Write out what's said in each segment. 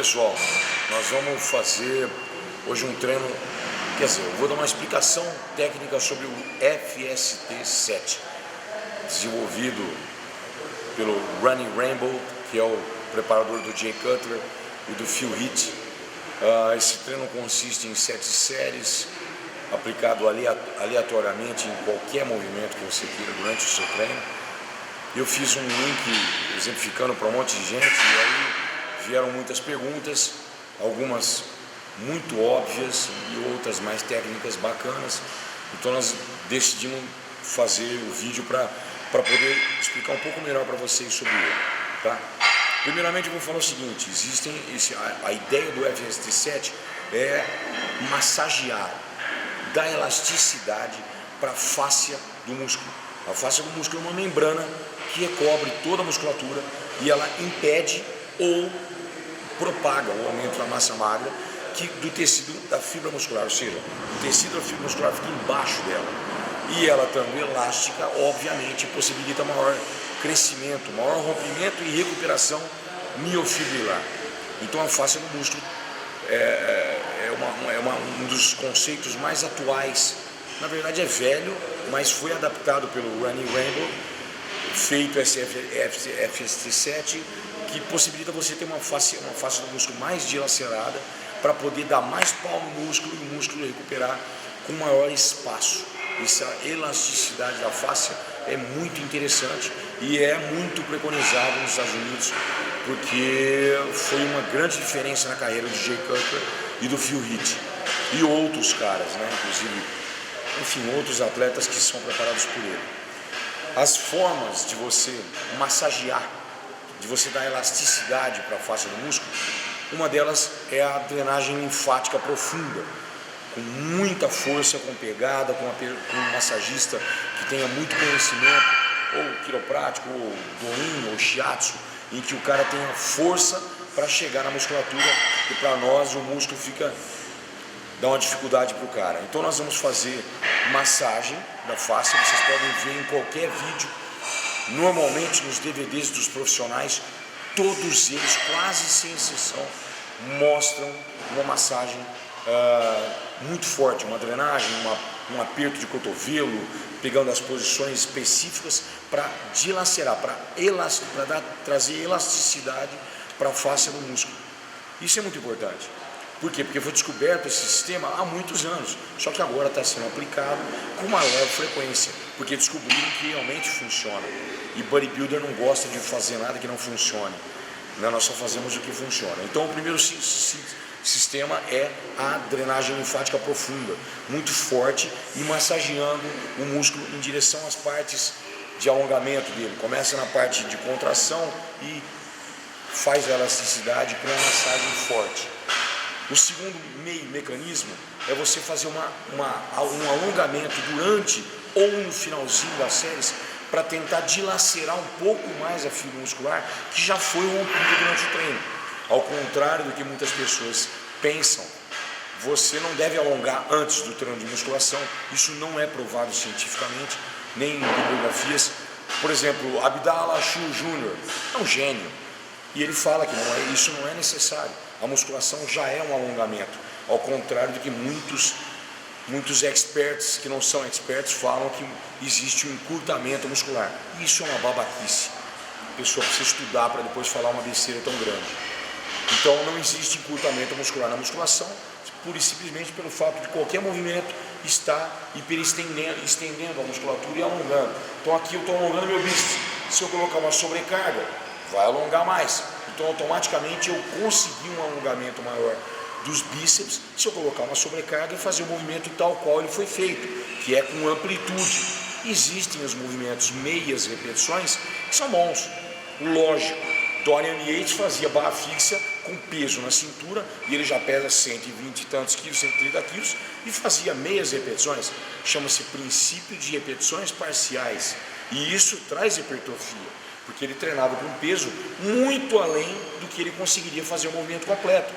pessoal, nós vamos fazer hoje um treino, quer dizer, eu vou dar uma explicação técnica sobre o FST7, desenvolvido pelo Running Rainbow, que é o preparador do Jay Cutler e do Phil Heath. Esse treino consiste em 7 séries, aplicado aleatoriamente em qualquer movimento que você queira durante o seu treino. Eu fiz um link exemplificando para um monte de gente e aí vieram muitas perguntas, algumas muito óbvias e outras mais técnicas bacanas. Então nós decidimos fazer o vídeo para poder explicar um pouco melhor para vocês sobre ele, tá? Primeiramente eu vou falar o seguinte: a ideia do FST7 é massagear, dar elasticidade para a fáscia do músculo. A fáscia do músculo é uma membrana que recobre toda a musculatura e ela impede ou propaga o aumento da massa magra do tecido da fibra muscular, ou seja, o tecido da fibra muscular fica embaixo dela. E ela, estando elástica, obviamente possibilita maior crescimento, maior rompimento e recuperação miofibrilar. Então a fáscia do músculo um dos conceitos mais atuais. Na verdade é velho, mas foi adaptado pelo Running Rainbow, feito esse FST7, que possibilita você ter uma face do músculo mais dilacerada para poder dar mais pau no músculo e o músculo recuperar com maior espaço. Essa elasticidade da face é muito interessante e é muito preconizado nos Estados Unidos, porque foi uma grande diferença na carreira do Jay Cutler e do Phil Heath e outros caras, né? Inclusive, enfim, outros atletas que são preparados por ele. As formas de você massagear, de você dar elasticidade para a face do músculo, uma delas é a drenagem linfática profunda, com muita força, com pegada, com um massagista que tenha muito conhecimento, ou quiroprático, ou doin, ou shiatsu, em que o cara tenha força para chegar na musculatura, e para nós o músculo dá uma dificuldade para o cara. Então nós vamos fazer massagem da face, vocês podem ver em qualquer vídeo, normalmente nos DVDs dos profissionais, todos eles, quase sem exceção, mostram uma massagem muito forte, uma drenagem, um aperto de cotovelo, pegando as posições específicas para dilacerar, para trazer elasticidade para a face do músculo. Isso é muito importante. Por quê? Porque foi descoberto esse sistema há muitos anos, só que agora está sendo aplicado com maior frequência, porque descobriram que realmente funciona. E bodybuilder não gosta de fazer nada que não funcione, né? Nós só fazemos o que funciona. Então o primeiro sistema é a drenagem linfática profunda, muito forte e massageando o músculo em direção às partes de alongamento dele. Começa na parte de contração e faz a elasticidade com uma massagem forte. O segundo mecanismo é você fazer um alongamento durante ou no finalzinho das séries para tentar dilacerar um pouco mais a fibra muscular que já foi rompida durante o treino. Ao contrário do que muitas pessoas pensam, você não deve alongar antes do treino de musculação. Isso não é provado cientificamente, nem em bibliografias. Por exemplo, Abdallah Shah Jr. é um gênio e ele fala que isso não é necessário. A musculação já é um alongamento, ao contrário do que muitos experts que não são experts falam que existe um encurtamento muscular. Isso é uma babaquice. A pessoa precisa estudar para depois falar uma besteira tão grande. Então não existe encurtamento muscular na musculação, pura e simplesmente pelo fato de qualquer movimento estar estendendo a musculatura e alongando. Então aqui eu estou alongando meu bíceps. Se eu colocar uma sobrecarga, vai alongar mais. Então automaticamente eu consegui um alongamento maior dos bíceps se eu colocar uma sobrecarga e fazer o movimento tal qual ele foi feito, que é com amplitude. Existem os movimentos meias repetições que são bons. Lógico, Dorian Yates fazia barra fixa com peso na cintura e ele já pesa 120 e tantos quilos, 130 quilos e fazia meias repetições. Chama-se princípio de repetições parciais e isso traz hipertrofia, porque ele treinava com peso muito além do que ele conseguiria fazer o movimento completo.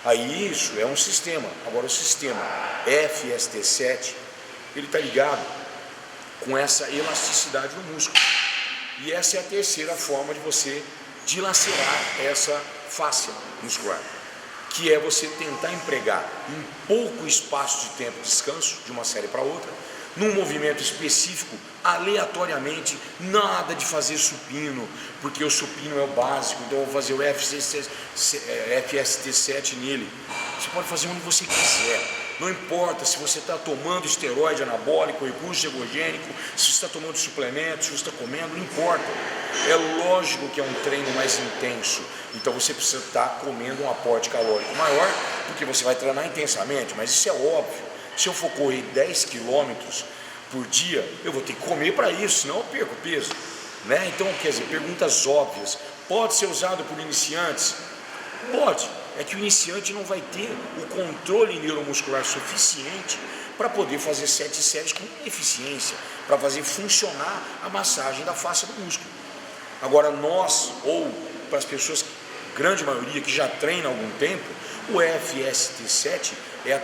Aí isso é um sistema. Agora o sistema FST7, ele está ligado com essa elasticidade do músculo. E essa é a terceira forma de você dilacerar essa fáscia muscular, que é você tentar empregar um pouco espaço de tempo de descanso de uma série para outra, num movimento específico, aleatoriamente, nada de fazer supino, porque o supino é o básico, então eu vou fazer o FST7 nele. Você pode fazer onde você quiser, não importa se você está tomando esteroide anabólico, recurso ergogênico, se você está tomando suplementos, se você está comendo, não importa. É lógico que é um treino mais intenso, então você precisa estar comendo um aporte calórico maior, porque você vai treinar intensamente, mas isso é óbvio. Se eu for correr 10 quilômetros por dia, eu vou ter que comer para isso, senão eu perco peso, né? Então, quer dizer, perguntas óbvias. Pode ser usado por iniciantes? Pode. É que o iniciante não vai ter o controle neuromuscular suficiente para poder fazer 7 séries com eficiência, para fazer funcionar a massagem da face do músculo. Agora nós, ou para as pessoas, grande maioria que já treina há algum tempo, o FST7 é o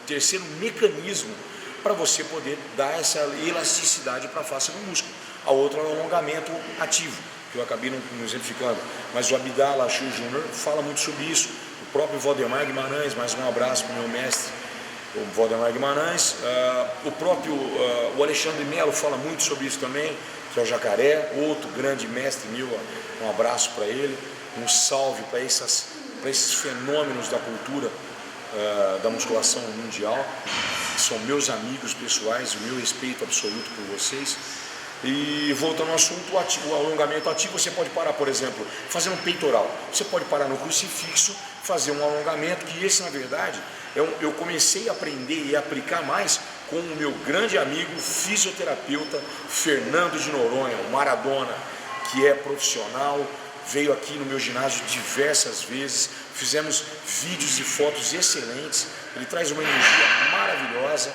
terceiro mecanismo para você poder dar essa elasticidade para a face do músculo. A outra é o alongamento ativo, que eu acabei não exemplificando, mas o Abdallah Achu Jr. fala muito sobre isso. O próprio Valdemar Guimarães, mais um abraço para o meu mestre, o Valdemar Guimarães. O próprio o Alexandre Melo fala muito sobre isso também, que é o Jacaré, outro grande mestre meu, um abraço para ele, um salve para esses fenômenos da cultura da musculação mundial, são meus amigos pessoais, o meu respeito absoluto por vocês. E voltando ao assunto, o alongamento ativo, você pode parar, por exemplo, fazendo um peitoral, você pode parar no crucifixo, fazer um alongamento, que esse na verdade, eu comecei a aprender e aplicar mais com o meu grande amigo fisioterapeuta Fernando de Noronha, o Maradona, que é profissional, veio aqui no meu ginásio diversas vezes, fizemos vídeos e fotos excelentes, ele traz uma energia maravilhosa.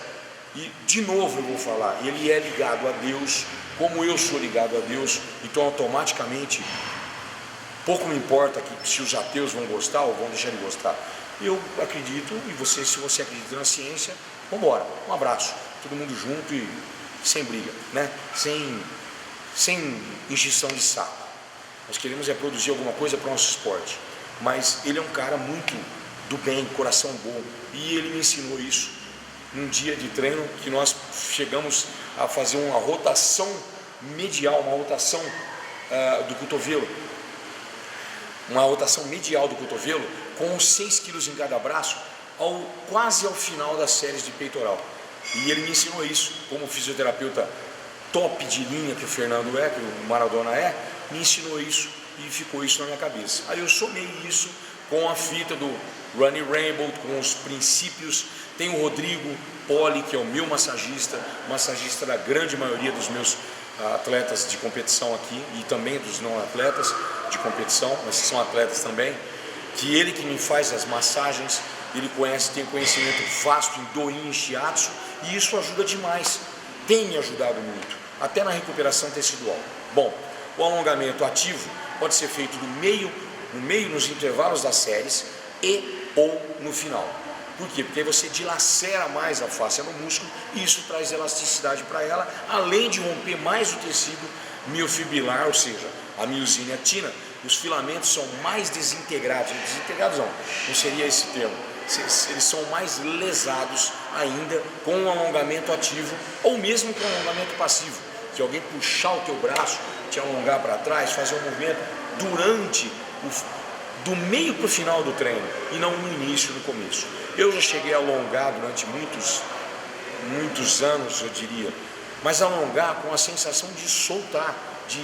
E de novo eu vou falar, ele é ligado a Deus, como eu sou ligado a Deus, então automaticamente pouco me importa se os ateus vão gostar ou vão deixar de gostar. Eu acredito, e você, se você acredita na ciência, vamos embora, um abraço, todo mundo junto e sem briga, né? Sem encheção de saco. Nós queremos é produzir alguma coisa para o nosso esporte, mas ele é um cara muito do bem, coração bom, e ele me ensinou isso num dia de treino que nós chegamos a fazer uma rotação medial, uma rotação do cotovelo, uma rotação medial do cotovelo com 6 quilos em cada braço, quase ao final das séries de peitoral. E ele me ensinou isso, como fisioterapeuta top de linha que o Fernando é, que o Maradona é, me ensinou isso e ficou isso na minha cabeça. Aí eu somei isso com a fita do Ronnie Rainbow, com os princípios. Tem o Rodrigo Poli, que é o meu massagista da grande maioria dos meus atletas de competição aqui e também dos não atletas de competição, mas que são atletas também, que ele que me faz as massagens, ele tem conhecimento vasto em Do-In e Shiatsu, e isso ajuda demais, tem me ajudado muito, até na recuperação tecidual. Bom, o alongamento ativo pode ser feito no meio, nos intervalos das séries e ou no final. Por quê? Porque aí você dilacera mais a face no músculo e isso traz elasticidade para ela, além de romper mais o tecido miofibrilar, ou seja, a miosina e a actina. Os filamentos são mais desintegrados não seria esse termo, eles são mais lesados ainda com um alongamento ativo ou mesmo com um alongamento passivo, que alguém puxar o teu braço, te alongar para trás, fazer um movimento durante do meio para o final do treino e não no início, no começo. Eu já cheguei a alongar durante muitos anos, eu diria, mas alongar com a sensação de soltar, de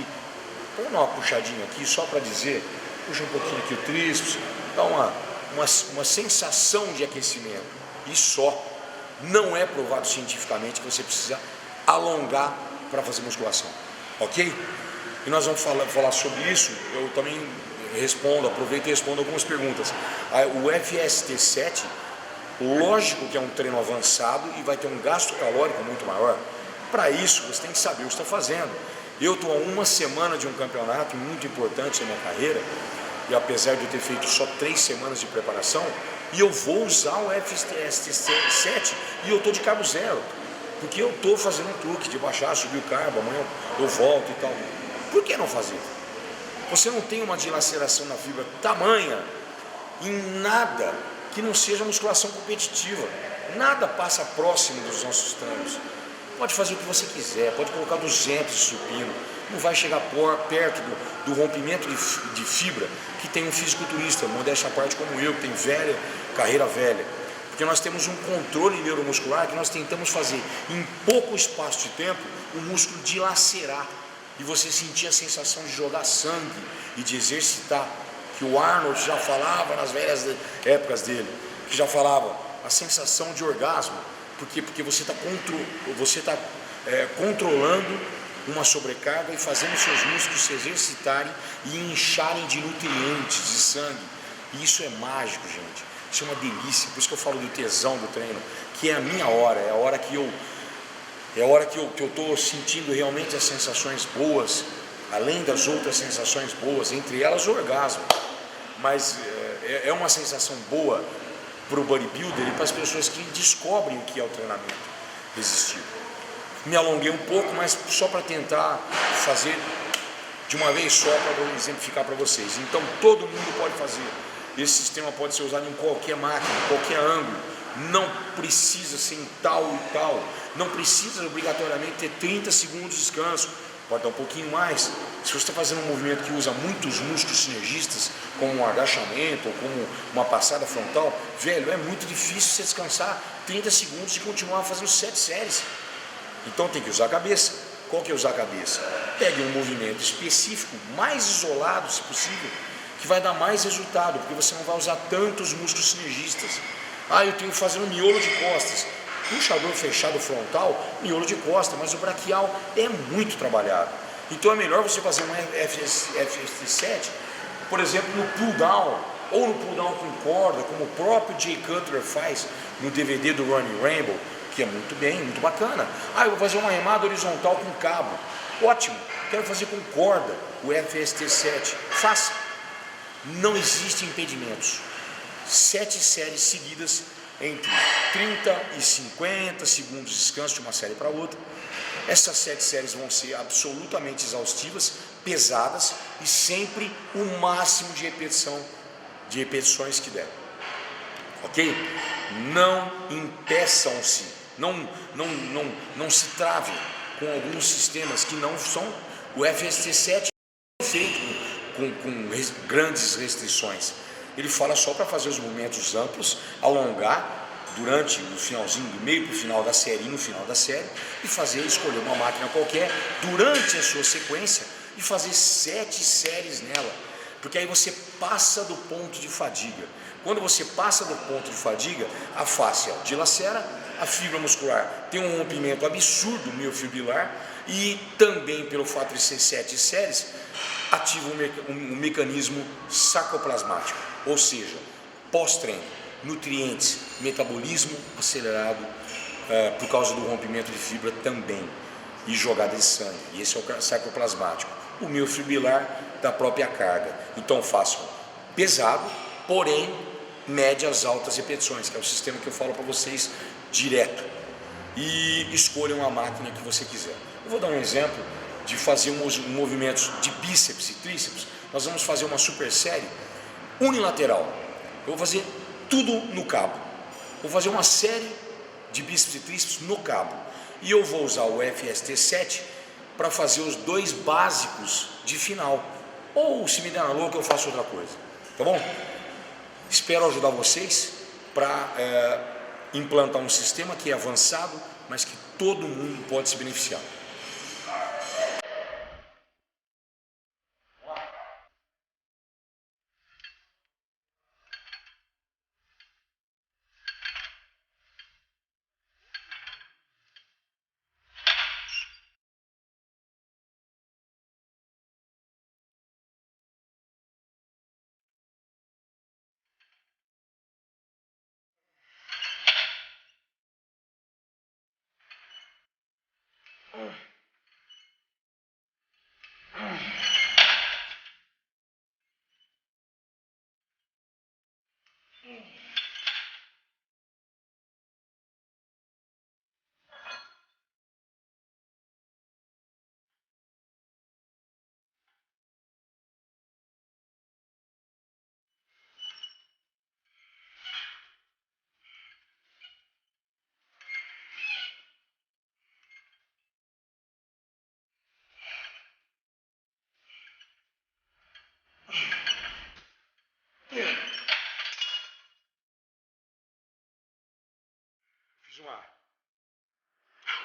vamos dar uma puxadinha aqui só para dizer, puxa um pouquinho aqui o tríceps, dá uma sensação de aquecimento e só. Não é provado cientificamente que você precisa alongar para fazer musculação, ok? E nós vamos falar sobre isso. Eu também aproveito e respondo algumas perguntas. O FST7, lógico que é um treino avançado e vai ter um gasto calórico muito maior. Para isso você tem que saber o que está fazendo. Eu estou a uma semana de um campeonato muito importante na minha carreira, e apesar de eu ter feito só 3 semanas de preparação, e eu vou usar o FST7 e eu estou de cabo zero, porque eu estou fazendo um truque de baixar, subir o carbo, amanhã eu volto e tal. Por que não fazer? Você não tem uma dilaceração na fibra tamanha em nada que não seja musculação competitiva. Nada passa próximo dos nossos treinos. Pode fazer o que você quiser, pode colocar 200 de supino, não vai chegar perto do rompimento de fibra que tem um fisiculturista, modéstia à parte como eu, que tem carreira velha. Porque nós temos um controle neuromuscular que nós tentamos fazer em pouco espaço de tempo o músculo dilacerar e você sentir a sensação de jogar sangue e de exercitar, que o Arnold já falava nas velhas épocas dele, que já falava a sensação de orgasmo, porque você está controlando uma sobrecarga e fazendo seus músculos se exercitarem e incharem de nutrientes, de sangue. E isso é mágico, gente. Isso é uma delícia. Por isso que eu falo do tesão do treino, que é a minha hora, é a hora que eu estou sentindo realmente as sensações boas, além das outras sensações boas, entre elas o orgasmo. Mas é uma sensação boa para o bodybuilder e para as pessoas que descobrem o que é o treinamento resistivo. Me alonguei um pouco, mas só para tentar fazer de uma vez só para exemplificar para vocês. Então todo mundo pode fazer. Esse sistema pode ser usado em qualquer máquina, em qualquer ângulo. Não precisa ser em tal e tal. Não precisa obrigatoriamente ter 30 segundos de descanso. Pode dar um pouquinho mais. Se você está fazendo um movimento que usa muitos músculos sinergistas, como um agachamento ou como uma passada frontal, velho, é muito difícil você descansar 30 segundos e continuar fazendo 7 séries. Então tem que usar a cabeça. Qual que é usar a cabeça? Pegue um movimento específico, mais isolado se possível, que vai dar mais resultado, porque você não vai usar tantos músculos sinergistas. Eu tenho que fazer um miolo de costas. Puxador fechado frontal, miolo de costa, mas o braquial é muito trabalhado. Então é melhor você fazer um FST7, por exemplo, no pull down, ou no pull down com corda, como o próprio Jay Cutler faz no DVD do Running Rainbow, que é muito bacana. Eu vou fazer uma remada horizontal com cabo. Ótimo, quero fazer com corda, o FST7. Faça. Não existem impedimentos. 7 séries seguidas entre 30 e 50 segundos de descanso de uma série para outra. Essas 7 séries vão ser absolutamente exaustivas, pesadas e sempre o máximo de repetições que der. Ok? Não impeçam-se, não se travem com alguns sistemas que não são. O FST7 é feito com grandes restrições. Ele fala só para fazer os movimentos amplos, alongar durante o finalzinho, do meio para o final da série e no final da série, e escolher uma máquina qualquer durante a sua sequência e fazer 7 séries nela, porque aí você passa do ponto de fadiga. Quando você passa do ponto de fadiga, a fáscia dilacera, a fibra muscular tem um rompimento absurdo miofibrilar e também pelo fato de ser 7 séries, ativa um mecanismo sarcoplasmático, ou seja, pós-treino, nutrientes, metabolismo acelerado por causa do rompimento de fibra também, e jogada de sangue, e esse é o sarcoplasmático, o miofibrilar da própria carga. Então façam pesado, porém médias altas repetições, que é o sistema que eu falo para vocês direto, e escolham a máquina que você quiser. Eu vou dar um exemplo de fazer movimentos de bíceps e tríceps. Nós vamos fazer uma super série unilateral. Eu vou fazer tudo no cabo. Vou fazer uma série de bíceps e tríceps no cabo. E eu vou usar o FST7 para fazer os 2 básicos de final. Ou se me der na louca eu faço outra coisa. Tá bom? Espero ajudar vocês para implantar um sistema que é avançado, mas que todo mundo pode se beneficiar.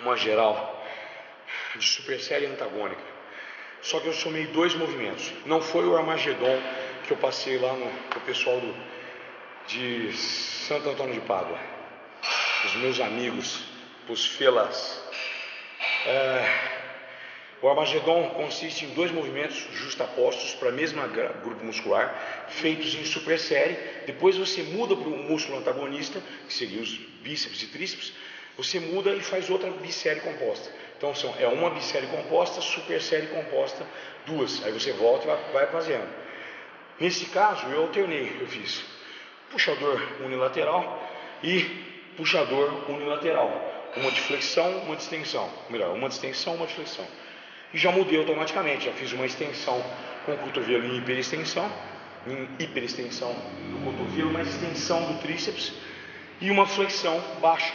uma geral de super série antagônica. Só que eu somei 2 movimentos. Não foi o Armagedon que eu passei lá no pessoal de Santo Antônio de Pádua, os meus amigos, os felas. O Armagedon consiste em 2 movimentos justapostos para a mesma grupo muscular, feitos em super série. Depois você muda para o músculo antagonista, que seria os bíceps e tríceps. Você muda e faz outra bissérie composta. Então é uma bissérie composta, super série composta, 2. Aí você volta e vai fazendo. Nesse caso eu alternei, eu fiz puxador unilateral e puxador unilateral. Uma de flexão, uma de extensão. Melhor, uma de extensão, uma de flexão. E já mudei automaticamente, já fiz uma extensão com o cotovelo em hiperextensão do cotovelo, uma extensão do tríceps e uma flexão baixa,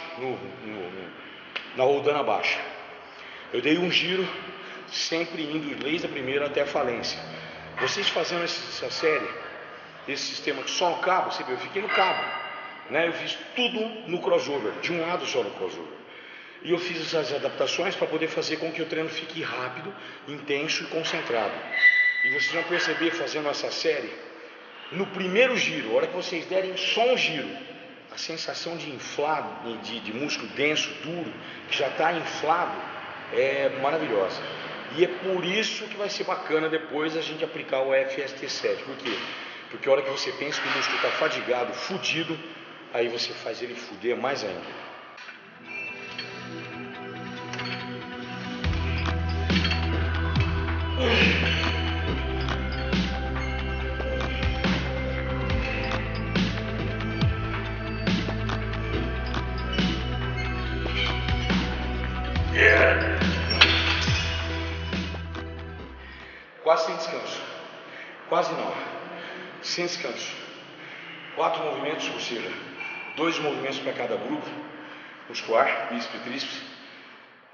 na roldana baixa. Eu dei um giro, sempre indo desde a primeira até a falência. Vocês fazendo essa série, esse sistema que só no cabo, você viu, eu fiquei no cabo, né? Eu fiz tudo no crossover, de um lado só no crossover. E eu fiz essas adaptações para poder fazer com que o treino fique rápido, intenso e concentrado. E vocês vão perceber, fazendo essa série, no primeiro giro, a hora que vocês derem só um giro, a sensação de inflado, de músculo denso, duro, que já está inflado, é maravilhosa. E é por isso que vai ser bacana depois a gente aplicar o FST7. Por quê? Porque a hora que você pensa que o músculo está fadigado, fudido, aí você faz ele fuder mais ainda. Quase sem descanso. Quase não. Sem descanso. 4 movimentos, ou seja, 2 movimentos para cada grupo muscular, bíceps e tríceps.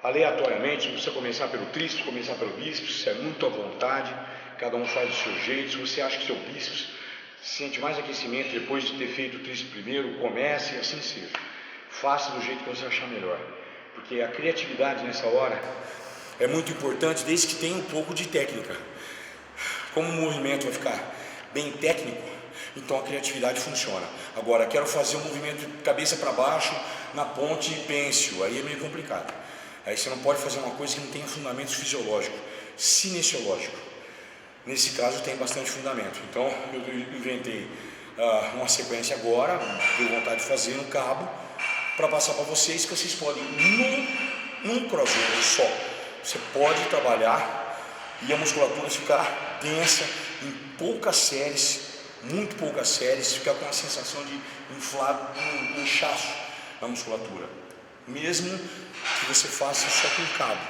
Aleatoriamente, não precisa começar pelo tríceps, começar pelo bíceps, isso é muito à vontade. Cada um faz do seu jeito. Se você acha que seu bíceps sente mais aquecimento depois de ter feito o tríceps primeiro, comece e assim seja. Faça do jeito que você achar melhor. Porque a criatividade nessa hora é muito importante, desde que tenha um pouco de técnica. Como o movimento vai ficar bem técnico, então a criatividade funciona. Agora, quero fazer um movimento de cabeça para baixo na ponte pêncil, aí é meio complicado. Aí você não pode fazer uma coisa que não tenha fundamento fisiológico, cinesiológico. Nesse caso tem bastante fundamento. Então eu inventei uma sequência agora, deu vontade de fazer no cabo, para passar para vocês, que vocês podem, num crossover só, você pode trabalhar e a musculatura ficar densa em poucas séries, muito poucas séries, ficar com a sensação de inflado, um inchaço na musculatura, mesmo que você faça só com cabo,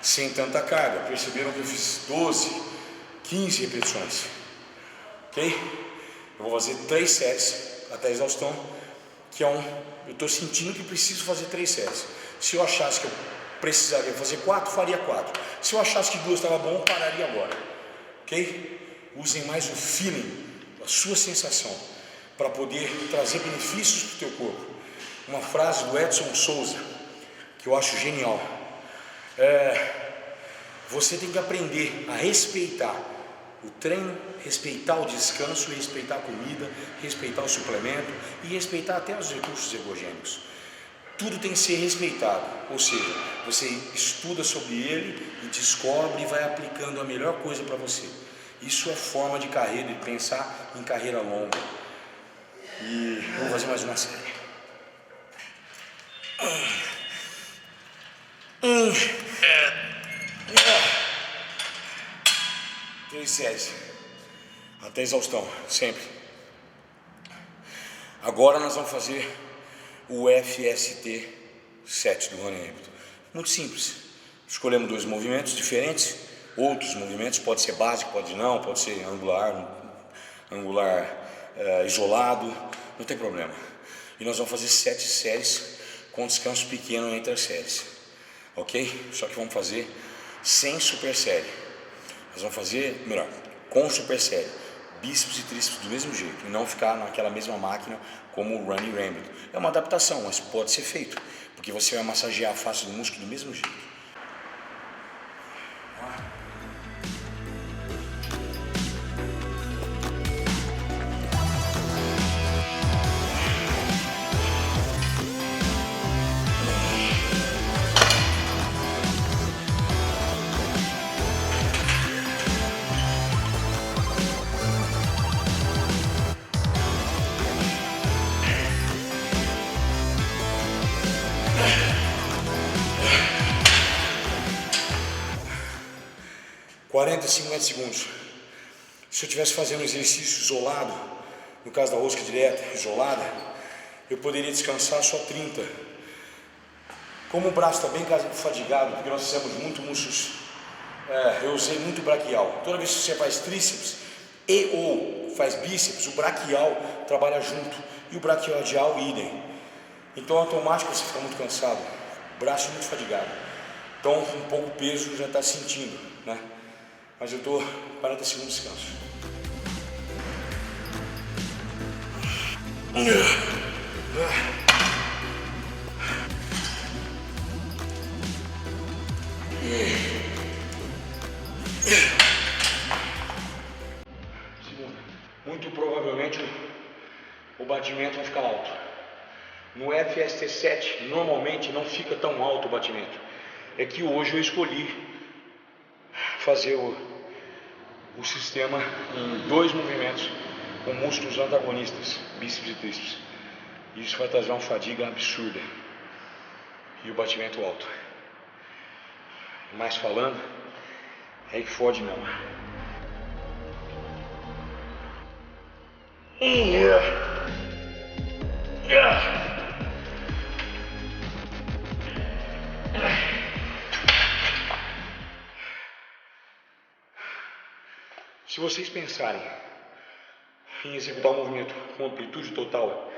sem tanta carga. Perceberam que eu fiz 12, 15 repetições, ok? Eu vou fazer 3 séries até exaustão, que eu estou sentindo que preciso fazer 3 séries. Se eu achasse que eu precisaria fazer 4, faria 4. Se eu achasse que 2 estava bom, eu pararia agora, ok? Usem mais o feeling, a sua sensação, para poder trazer benefícios para o teu corpo. Uma frase do Edson Souza, que eu acho genial, você tem que aprender a respeitar o treino, respeitar o descanso, respeitar a comida, respeitar o suplemento e respeitar até os recursos ergogênicos. Tudo tem que ser respeitado, ou seja, você estuda sobre ele e descobre e vai aplicando a melhor coisa para você. Isso é forma de carreira, de pensar em carreira longa. E vamos fazer mais uma série. 3 séries até exaustão, sempre. Agora nós vamos fazer o FST7 do Ronnie Hamilton. Muito simples. Escolhemos 2 movimentos diferentes, outros movimentos, pode ser básico, pode não, pode ser angular isolado, não tem problema. E nós vamos fazer 7 séries com descanso pequeno entre as séries, ok? Só que vamos fazer sem super série. Nós vamos fazer, melhor, com super série, bíceps e tríceps do mesmo jeito, e não ficar naquela mesma máquina como o Running Rainbow. É uma adaptação, mas pode ser feito, porque você vai massagear a face do músculo do mesmo jeito. 40, 50 segundos. Se eu estivesse fazendo um exercício isolado, no caso da rosca direta, isolada, eu poderia descansar só 30. Como o braço está bem fadigado, porque nós fizemos muito músculos, eu usei muito braquial. Toda vez que você faz tríceps e ou faz bíceps, o braquial trabalha junto e o braquial idem. Então automático você fica muito cansado, braço muito fadigado. Então um pouco peso já está sentindo, né? Mas eu estou 40 segundos de descanso. Muito provavelmente o batimento vai ficar alto. No FST7 normalmente não fica tão alto o batimento. É que hoje eu escolhi fazer o sistema em 2 movimentos com músculos antagonistas, bíceps e tríceps. Isso vai trazer uma fadiga absurda e o batimento alto. Mas falando, é que fode não. Se vocês pensarem em executar um movimento com amplitude total,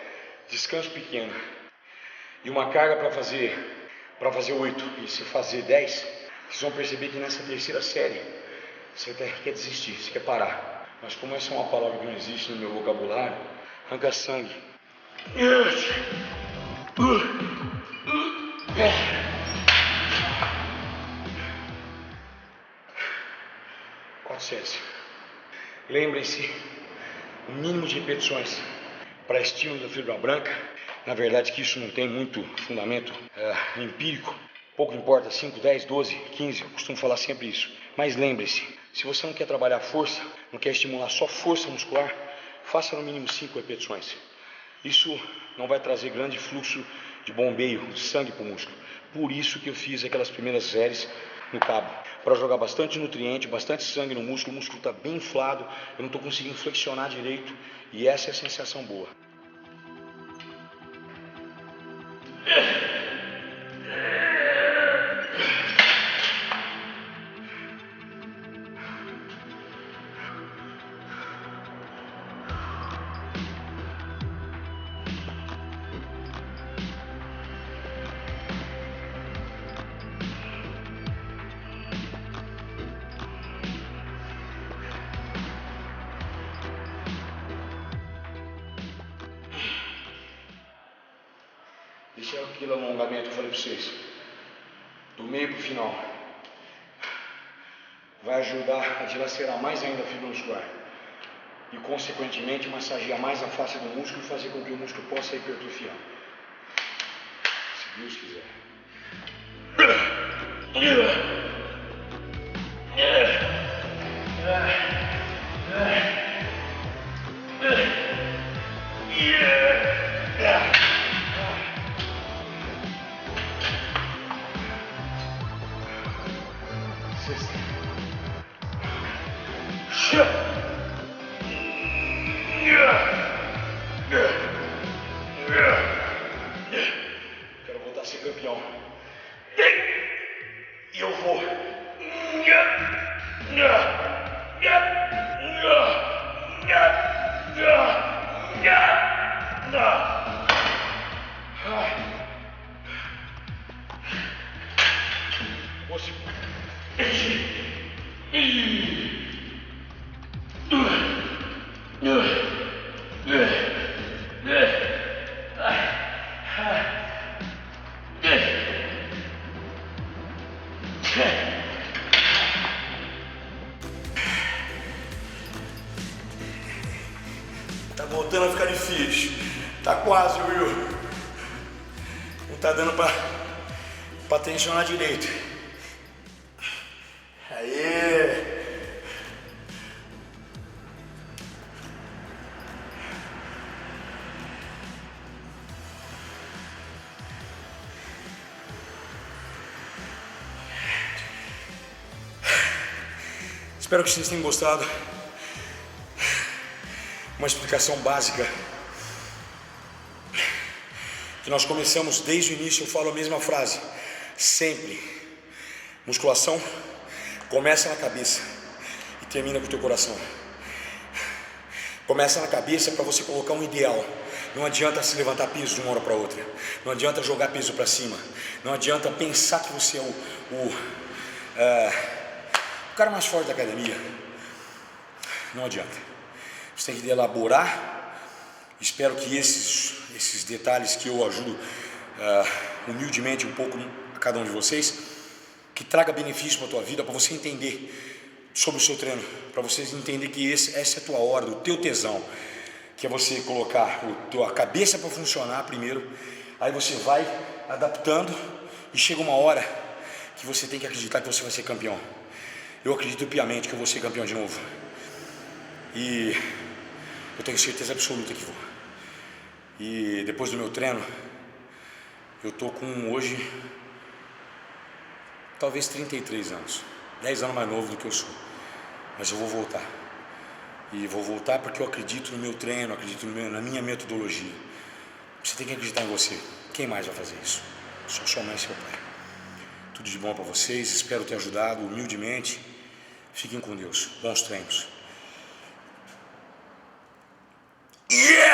descanso pequeno e uma carga para fazer 8 e se fazer 10, vocês vão perceber que nessa terceira série você até quer desistir, você quer parar. Mas como essa é uma palavra que não existe no meu vocabulário, arranca sangue. 4 séries. Lembrem-se, o mínimo de repetições para estímulo da fibra branca. Na verdade que isso não tem muito fundamento empírico. Pouco importa, 5, 10, 12, 15, eu costumo falar sempre isso. Mas lembre-se, se você não quer trabalhar força, não quer estimular só força muscular, faça no mínimo 5 repetições. Isso não vai trazer grande fluxo de bombeio de sangue para o músculo. Por isso que eu fiz aquelas primeiras séries no cabo, para jogar bastante nutriente, bastante sangue no músculo. O músculo está bem inflado, eu não estou conseguindo flexionar direito, e essa é a sensação boa. Esse é aquele alongamento que eu falei para vocês, do meio para o final. Vai ajudar a dilacerar mais ainda a fibra muscular e, consequentemente, massagear mais a face do músculo e fazer com que o músculo possa hipertrofiar, se Deus quiser. Quero voltar a ser campeão. E eu vou. voltando a ficar difícil. Tá quase, Will. Não tá dando pra tensionar direito. Aê! Espero que vocês tenham gostado. Uma explicação básica que nós começamos desde o início. Eu falo a mesma frase sempre: musculação começa na cabeça e termina com o teu coração. Começa na cabeça para você colocar um ideal. Não adianta se levantar peso de uma hora para outra, não adianta jogar peso para cima, não adianta pensar que você é o cara mais forte da academia. Não adianta. Você tem que elaborar. Espero que esses detalhes que eu ajudo humildemente um pouco a cada um de vocês, que traga benefício para a tua vida, para você entender sobre o seu treino, para vocês entenderem que essa é a tua ordem, o teu tesão, que é você colocar a tua cabeça para funcionar primeiro, aí você vai adaptando e chega uma hora que você tem que acreditar que você vai ser campeão. Eu acredito piamente que eu vou ser campeão de novo. E eu tenho certeza absoluta que vou. E depois do meu treino, eu tô com hoje talvez 33 anos, 10 anos mais novo do que eu sou. Mas eu vou voltar. E vou voltar porque eu acredito no meu treino, acredito na minha metodologia. Você tem que acreditar em você. Quem mais vai fazer isso? Só sua mãe e seu pai. Tudo de bom para vocês, espero ter ajudado humildemente. Fiquem com Deus. Bons treinos. Yeah!